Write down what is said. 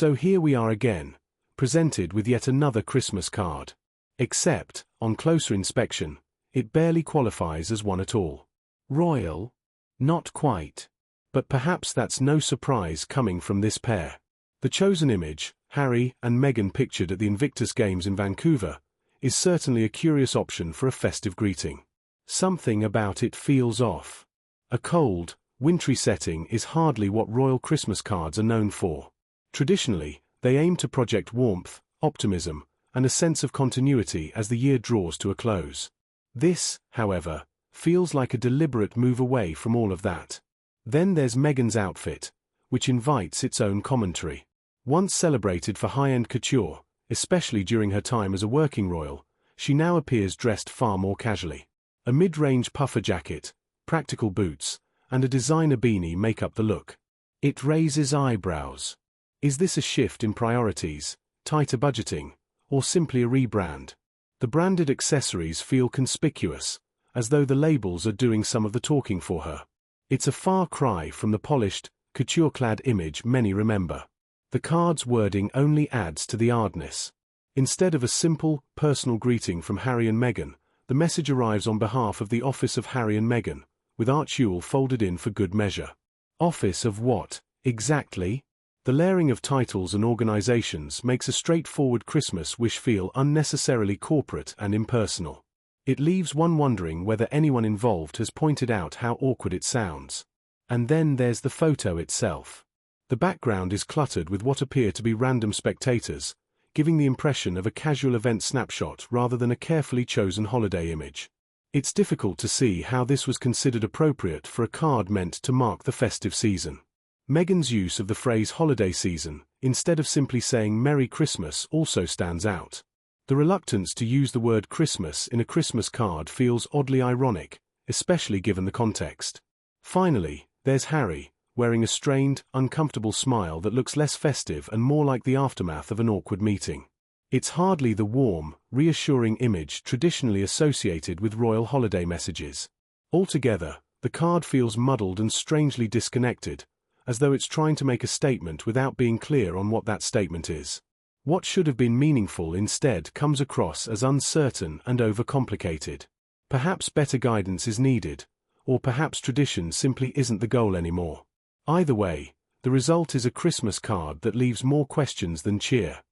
So here we are again, presented with yet another Christmas card. Except, on closer inspection, it barely qualifies as one at all. Royal? Not quite. But perhaps that's no surprise coming from this pair. The chosen image, Harry and Meghan pictured at the Invictus Games in Vancouver, is certainly a curious option for a festive greeting. Something about it feels off. A cold, wintry setting is hardly what royal Christmas cards are known for. Traditionally, they aim to project warmth, optimism, and a sense of continuity as the year draws to a close. This, however, feels like a deliberate move away from all of that. Then there's Meghan's outfit, which invites its own commentary. Once celebrated for high-end couture, especially during her time as a working royal, she now appears dressed far more casually. A mid-range puffer jacket, practical boots, and a designer beanie make up the look. It raises eyebrows. Is this a shift in priorities, tighter budgeting, or simply a rebrand? The branded accessories feel conspicuous, as though the labels are doing some of the talking for her. It's a far cry from the polished, couture-clad image many remember. The card's wording only adds to the oddness. Instead of a simple, personal greeting from Harry and Meghan, the message arrives on behalf of the Office of Harry and Meghan, with archule folded in for good measure. Office of what, exactly? The layering of titles and organizations makes a straightforward Christmas wish feel unnecessarily corporate and impersonal. It leaves one wondering whether anyone involved has pointed out how awkward it sounds. And then there's the photo itself. The background is cluttered with what appear to be random spectators, giving the impression of a casual event snapshot rather than a carefully chosen holiday image. It's difficult to see how this was considered appropriate for a card meant to mark the festive season. Meghan's use of the phrase holiday season, instead of simply saying Merry Christmas, also stands out. The reluctance to use the word Christmas in a Christmas card feels oddly ironic, especially given the context. Finally, there's Harry, wearing a strained, uncomfortable smile that looks less festive and more like the aftermath of an awkward meeting. It's hardly the warm, reassuring image traditionally associated with royal holiday messages. Altogether, the card feels muddled and strangely disconnected, as though it's trying to make a statement without being clear on what that statement is. What should have been meaningful instead comes across as uncertain and overcomplicated. Perhaps better guidance is needed, or perhaps tradition simply isn't the goal anymore. Either way, the result is a Christmas card that leaves more questions than cheer.